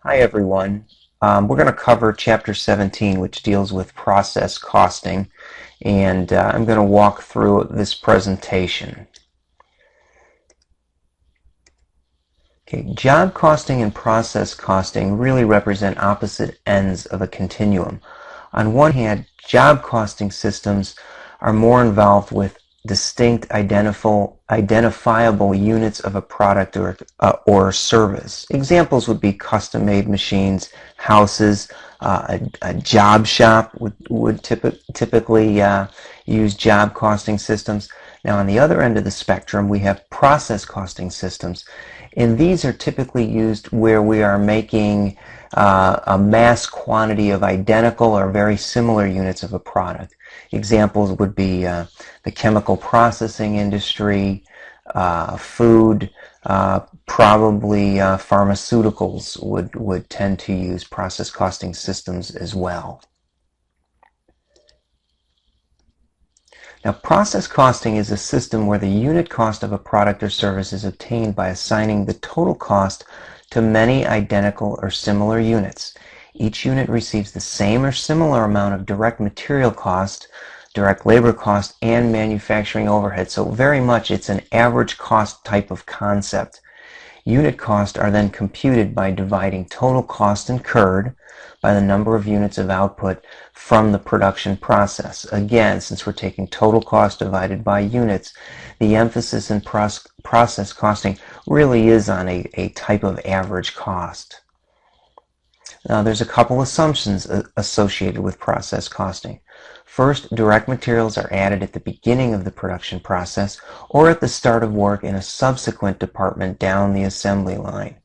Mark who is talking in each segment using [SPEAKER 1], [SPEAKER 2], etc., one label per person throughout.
[SPEAKER 1] Hi everyone. We're going to cover Chapter 17, which deals with process costing, and I'm going to walk through this presentation. Okay, job costing and process costing really represent opposite ends of a continuum. On one hand, job costing systems are more involved with distinct identifiable units of a product or service. Examples would be custom-made machines, houses, a job shop would typically use job costing systems. Now on the other end of the spectrum we have process costing systems, and these are typically used where we are making a mass quantity of identical or very similar units of a product. Examples would be the chemical processing industry, food, probably pharmaceuticals would tend to use process costing systems as well. Now, process costing is a system where the unit cost of a product or service is obtained by assigning the total cost to many identical or similar units. Each unit receives the same or similar amount of direct material cost, direct labor cost, and manufacturing overhead. So very much it's an average cost type of concept. Unit costs are then computed by dividing total cost incurred by the number of units of output from the production process. Again, since we're taking total cost divided by units, the emphasis in process costing really is on a type of average cost. Now, there's a couple assumptions associated with process costing. First, direct materials are added at the beginning of the production process or at the start of work in a subsequent department down the assembly line.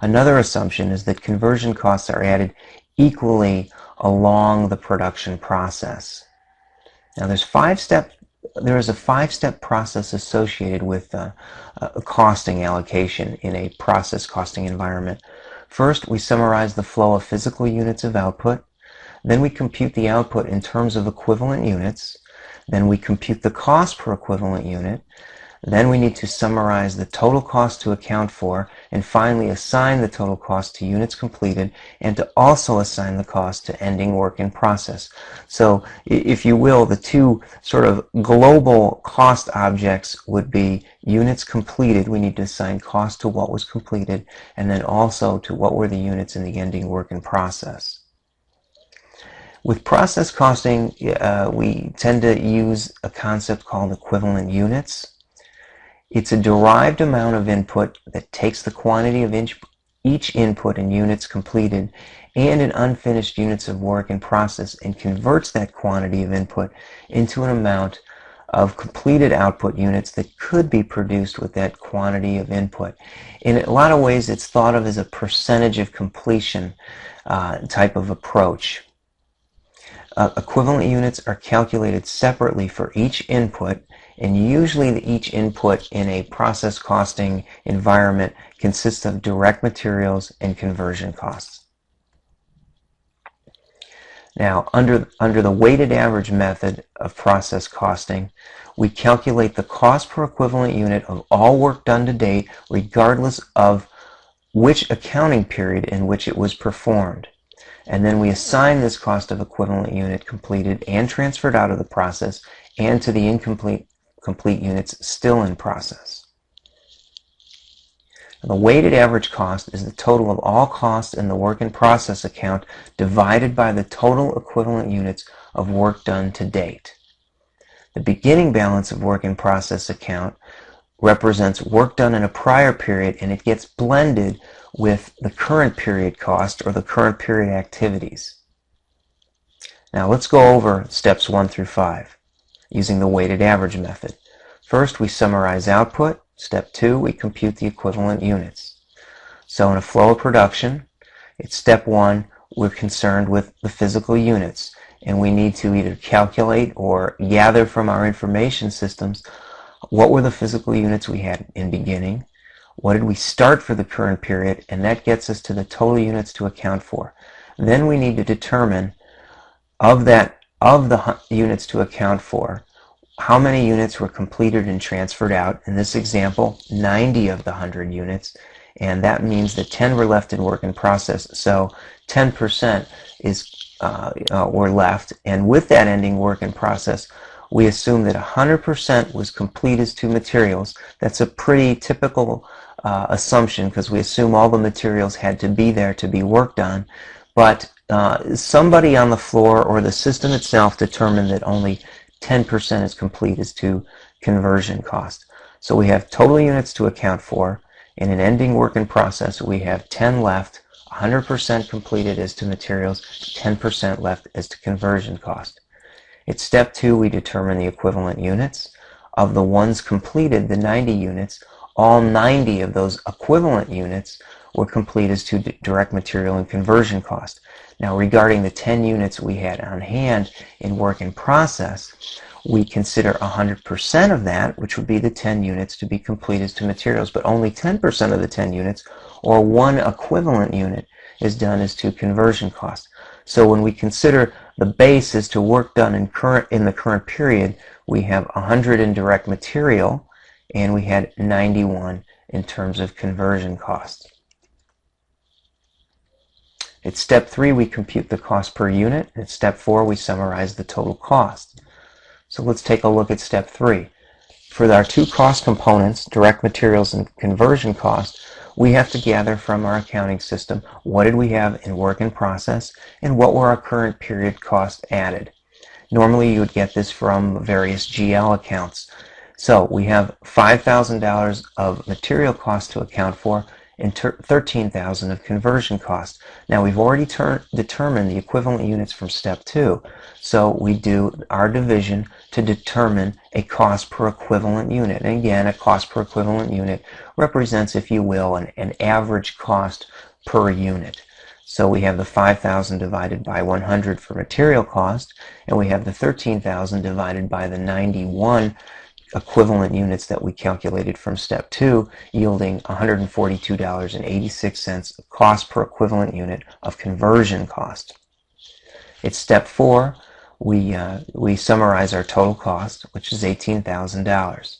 [SPEAKER 1] Another assumption is that conversion costs are added equally along the production process. Now, there is a five-step process associated with costing allocation in a process costing environment. First, we summarize the flow of physical units of output. Then we compute the output in terms of equivalent units. Then we compute the cost per equivalent unit. Then we need to summarize the total cost to account for, and finally assign the total cost to units completed, and to also assign the cost to ending work in process. So, if you will, the two sort of global cost objects would be units completed. We need to assign cost to what was completed, and then also to what were the units in the ending work in process. With process costing, we tend to use a concept called equivalent units. It's a derived amount of input that takes the quantity of each input in units completed and in unfinished units of work in process, and converts that quantity of input into an amount of completed output units that could be produced with that quantity of input. In a lot of ways, it's thought of as a percentage of completion type of approach. Equivalent units are calculated separately for each input, and usually each input in a process costing environment consists of direct materials and conversion costs. Now, under the weighted average method of process costing, we calculate the cost per equivalent unit of all work done to date, regardless of which accounting period in which it was performed. And then we assign this cost of equivalent unit completed and transferred out of the process, and to the complete units still in process. The weighted average cost is the total of all costs in the work in process account divided by the total equivalent units of work done to date. The beginning balance of work in process account represents work done in a prior period, and it gets blended with the current period cost or the current period activities. Now let's go over steps 1 through 5 using the weighted average method. First, we summarize output. Step 2, we compute the equivalent units. So in a flow of production, it's step 1, we're concerned with the physical units, and we need to either calculate or gather from our information systems what were the physical units we had in beginning, what did we start for the current period, and that gets us to the total units to account for. Then we need to determine of the units to account for, how many units were completed and transferred out. In this example, 90 of the 100 units, and that means that 10 were left in work in process. So 10% were left, and with that ending work in process, we assume that 100% was complete as to materials. That's a pretty typical assumption, because we assume all the materials had to be there to be worked on, but somebody on the floor or the system itself determined that only 10% is complete as to conversion cost. So we have total units to account for. In an ending work in process, we have 10 left, 100% completed as to materials, 10% left as to conversion cost. At step 2, we determine the equivalent units. Of the ones completed, the 90 units, all 90 of those equivalent units were complete as to direct material and conversion cost. Now, regarding the 10 units we had on hand in work in process, we consider 100% of that, which would be the 10 units, to be complete as to materials, but only 10% of the 10 units, or one equivalent unit, is done as to conversion cost. So when we consider the base as to work done in the current period, we have 100 in direct material, and we had 91 in terms of conversion cost. At step 3, we compute the cost per unit. At step 4, we summarize the total cost. So let's take a look at step 3. For our two cost components, direct materials and conversion cost, we have to gather from our accounting system what did we have in work in process and what were our current period costs added. Normally you would get this from various GL accounts. So we have $5,000 of material cost to account for and $13,000 of conversion cost. Now we've already determined the equivalent units from step 2, so we do our division to determine a cost per equivalent unit. And again, a cost per equivalent unit represents, if you will, an average cost per unit. So we have the 5,000 divided by 100 for material cost, and we have the 13,000 divided by the 91 equivalent units that we calculated from step 2, yielding $142.86 cost per equivalent unit of conversion cost. At step 4, we summarize our total cost, which is $18,000.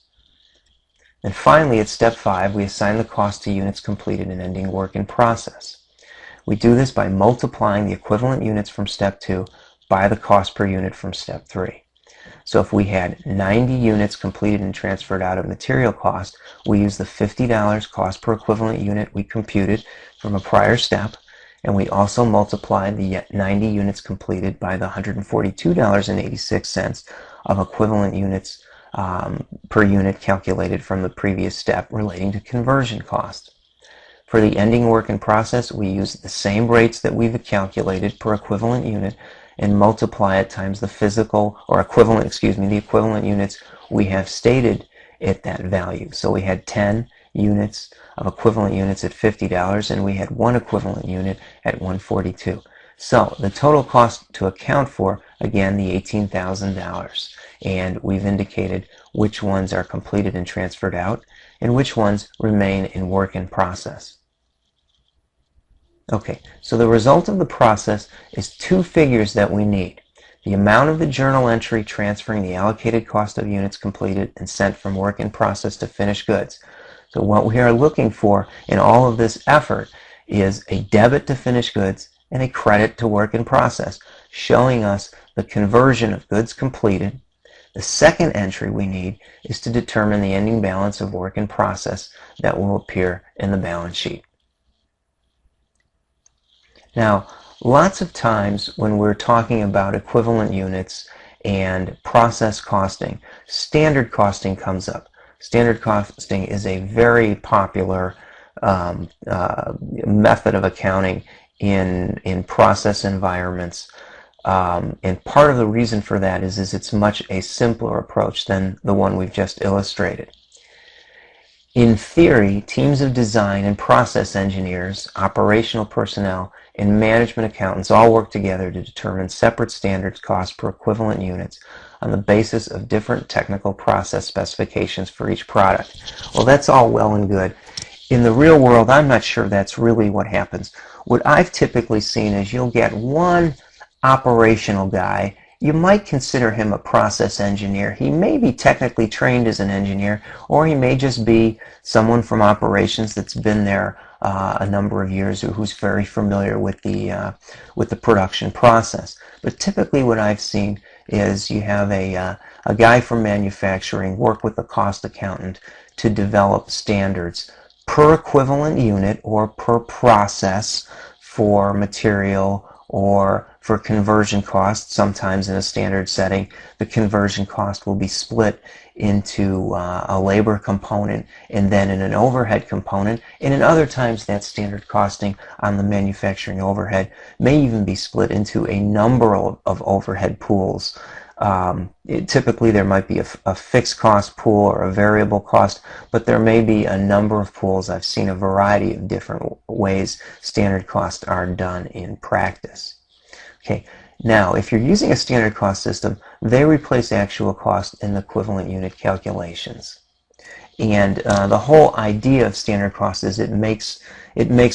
[SPEAKER 1] And finally, at step 5, we assign the cost to units completed and ending work in process. We do this by multiplying the equivalent units from step 2 by the cost per unit from step 3. So if we had 90 units completed and transferred out of material cost, we use the $50 cost per equivalent unit we computed from a prior step, and we also multiply the 90 units completed by the $142.86 of equivalent units per unit calculated from the previous step relating to conversion cost. For the ending work in process, we use the same rates that we've calculated per equivalent unit and multiply it times the the equivalent units we have stated at that value. So we had 10 units of equivalent units at $50, and we had one equivalent unit at $142. So the total cost to account for, again, the $18,000. And we've indicated which ones are completed and transferred out, and which ones remain in work in process. Okay, so the result of the process is two figures that we need. The amount of the journal entry transferring the allocated cost of units completed and sent from work in process to finished goods. So what we are looking for in all of this effort is a debit to finished goods and a credit to work in process, showing us the conversion of goods completed. The second entry we need is to determine the ending balance of work in process that will appear in the balance sheet. Now, lots of times when we're talking about equivalent units and process costing, standard costing comes up. Standard costing is a very popular method of accounting in process environments. And part of the reason for that is it's much a simpler approach than the one we've just illustrated. In theory, teams of design and process engineers, operational personnel, and management accountants all work together to determine separate standards costs per equivalent units on the basis of different technical process specifications for each product. Well, that's all well and good. In the real world, I'm not sure that's really what happens. What I've typically seen is you'll get one operational guy. You might consider him a process engineer. He may be technically trained as an engineer, or he may just be someone from operations that's been there a number of years or who's very familiar with the production process. But typically what I've seen is you have a guy from manufacturing work with a cost accountant to develop standards per equivalent unit or per process for material or for conversion costs. Sometimes in a standard setting, the conversion cost will be split into a labor component and then in an overhead component. And in other times, that standard costing on the manufacturing overhead may even be split into a number of overhead pools. Typically there might be a fixed cost pool or a variable cost, but there may be a number of pools. I've seen a variety of different ways standard costs are done in practice. Okay, now if you're using a standard cost system, they replace actual cost in the equivalent unit calculations. And the whole idea of standard cost is it makes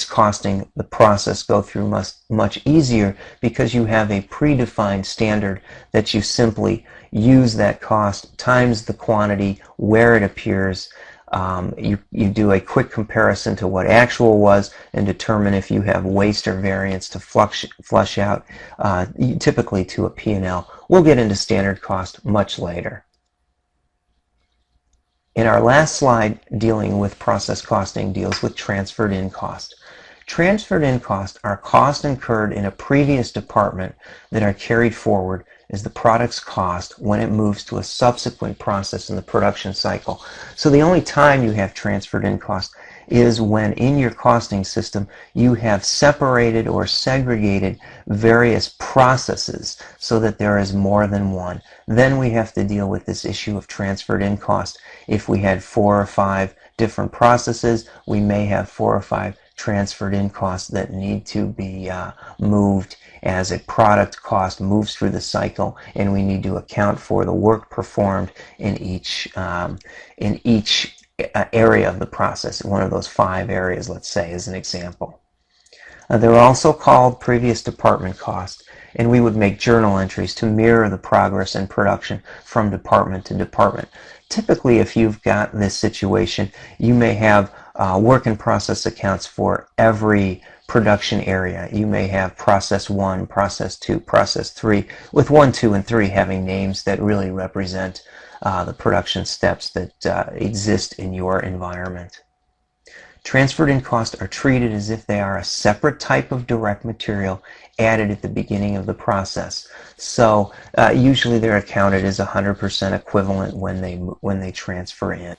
[SPEAKER 1] costing the process go through much easier because you have a predefined standard that you simply use that cost times the quantity where it appears. You do a quick comparison to what actual was and determine if you have waste or variance to flush out, typically to a P&L. We'll get into standard cost much later. In our last slide, dealing with process costing deals with transferred in cost. Transferred in cost are costs incurred in a previous department that are carried forward as the product's cost when it moves to a subsequent process in the production cycle. So the only time you have transferred in cost is when in your costing system you have separated or segregated various processes so that there is more than one. Then we have to deal with this issue of transferred in cost. If we had 4 or 5 different processes, we may have 4 or 5 transferred in costs that need to be moved as a product cost moves through the cycle, and we need to account for the work performed in each area of the process. One of those 5 areas, let's say, as an example. They're also called previous department costs, and we would make journal entries to mirror the progress in production from department to department. Typically, if you've got this situation, you may have work in process accounts for every production area. You may have process 1, process 2, process 3, with 1, 2, and 3 having names that really represent the production steps that exist in your environment. Transferred in costs are treated as if they are a separate type of direct material added at the beginning of the process. So usually they're accounted as 100% equivalent when they transfer in.